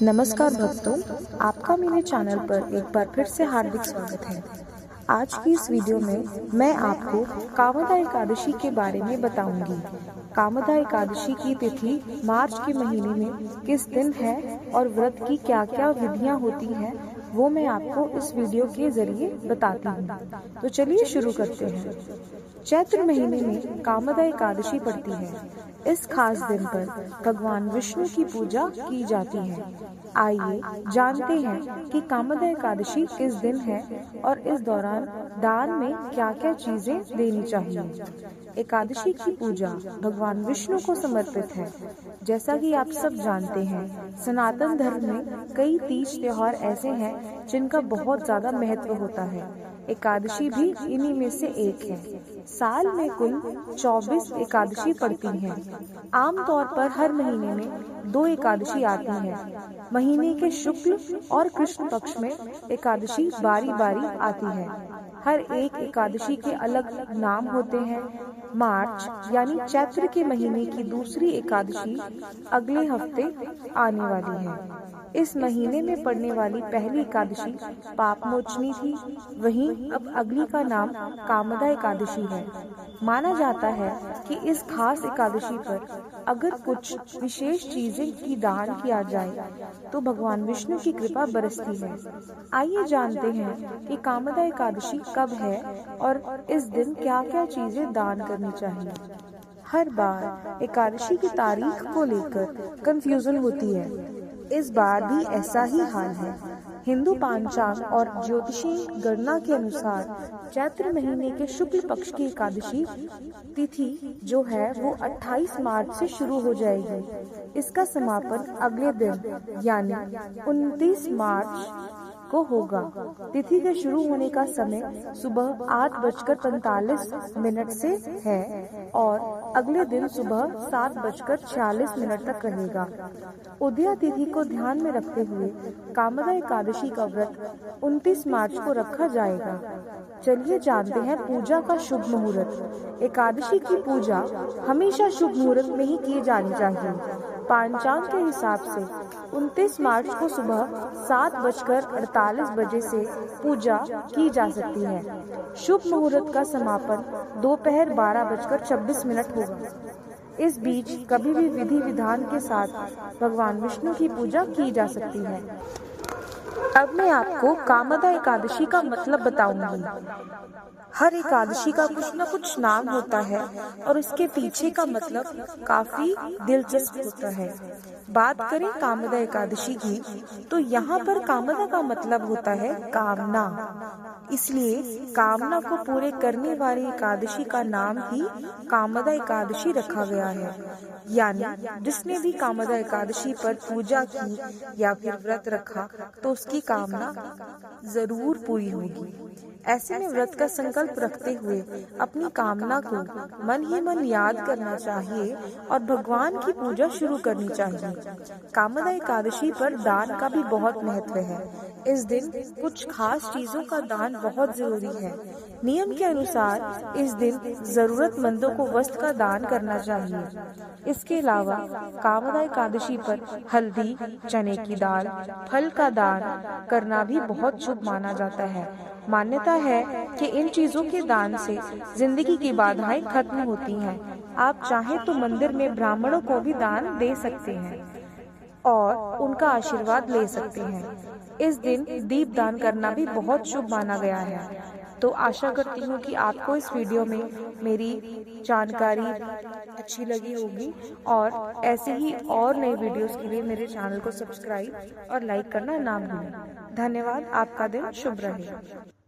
नमस्कार भक्तों, आपका मेरे चैनल पर एक बार फिर से हार्दिक स्वागत है। आज की इस वीडियो में मैं आपको कामदा एकादशी के बारे में बताऊंगी। कामदा एकादशी की तिथि मार्च के महीने में किस दिन है और व्रत की क्या-क्या विधियां होती हैं, वो मैं आपको इस वीडियो के जरिए बताती हूँ। तो चलिए शुरू करते हैं। चैत्र महीने में कामदा एकादशी पड़ती है। इस खास दिन पर भगवान विष्णु की पूजा की जाती है। आइए जानते हैं कि कामदा एकादशी किस दिन है और इस दौरान दान में क्या-क्या चीजें देनी चाहिए। एकादशी की पूजा भगवान विष्णु को समर्पित है। जैसा कि आप सब जानते हैं, सनातन धर्म में कई तीज त्योहार ऐसे हैं जिनका बहुत ज्यादा महत्व होता है। एकादशी भी इन्हीं में से एक है। साल में कुल 24 एकादशी पड़ती हैं। आमतौर पर हर महीने में 2 एकादशी आती हैं। महीने के शुक्ल और कृष्ण पक्ष में एकादशी बारी बारी आती है। हर एक एकादशी के अलग नाम होते हैं। मार्च यानी चैत्र के महीने की दूसरी एकादशी अगले हफ्ते आने वाली है। इस महीने में पड़ने वाली पहली एकादशी पाप मोचनी थी। वहीं अब अगली का नाम कामदा एकादशी है। माना जाता है कि इस खास एकादशी पर अगर कुछ विशेष चीजें की दान किया जाए तो भगवान विष्णु की कृपा बरसती है। आइए जानते हैं कि कामदा एकादशी कब है और इस दिन क्या-क्या चीजें दान करनी चाहिए। हर बार एकादशी की तारीख को लेकर कंफ्यूजन होती है। इस बार भी ऐसा ही हाल है। हिंदू पांचांग और ज्योतिषीय गणना के अनुसार चैत्र महीने के शुक्ल पक्ष की एकादशी तिथि जो है वो 28 मार्च से शुरू हो जाएगी। इसका समापन अगले दिन यानी 29 मार्च को होगा। तिथि के शुरू होने का समय सुबह 8:45 से है और अगले दिन सुबह 7:46 तक रहेगा। उदया तिथि को ध्यान में रखते हुए कामदा एकादशी का व्रत 29 मार्च को रखा जाएगा। चलिए जानते हैं पूजा का शुभ मुहूर्त। एकादशी की पूजा हमेशा शुभ मुहूर्त में ही की जानी चाहिए। पांचांग के हिसाब से 29 मार्च को सुबह 7:48 से पूजा की जा सकती है। शुभ मुहूर्त का समापन दोपहर 12:26 होगा। इस बीच कभी भी विधि विधान के साथ भगवान विष्णु की पूजा की जा सकती है। अब मैं आपको कामदा एकादशी का मतलब बताऊंगी। हर एकादशी का कुछ न कुछ नाम होता है और उसके पीछे का मतलब काफी दिलचस्प होता है। बात करें कामदा एकादशी की तो यहाँ पर कामदा का मतलब होता है कामना। इसलिए कामना को पूरे करने वाली एकादशी का नाम ही कामदा एकादशी रखा गया है। यानी जिसने भी कामदा एकादशी पर पूजा की या फिर व्रत रखा तो उसकी कामना जरूर पूरी होगी। ऐसे में व्रत का संकल्प रखते हुए अपनी कामना को मन ही मन याद करना चाहिए और भगवान की पूजा शुरू करनी चाहिए। कामदा एकादशी पर दान का भी बहुत महत्व है। इस दिन कुछ खास चीजों का दान बहुत जरूरी है। नियम के अनुसार इस दिन जरूरतमंदों को वस्त्र का दान करना चाहिए। इसके अलावा कामदा एकादशी पर हल्दी, चने की दाल, फल का दान करना भी बहुत शुभ माना जाता है। मान्यता है कि इन चीजों के दान से जिंदगी की बाधाएं खत्म होती हैं। आप चाहें तो मंदिर में ब्राह्मणों को भी दान दे सकते हैं और उनका आशीर्वाद ले सकते हैं। इस दिन दीप दान करना भी बहुत शुभ माना गया है। तो आशा करती हूँ कि आपको इस वीडियो में मेरी जानकारी अच्छी लगी होगी और ऐसे ही और नए वीडियोस के लिए मेरे चैनल को सब्सक्राइब और लाइक करना ना भूलें। धन्यवाद। आपका दिन शुभ रहे।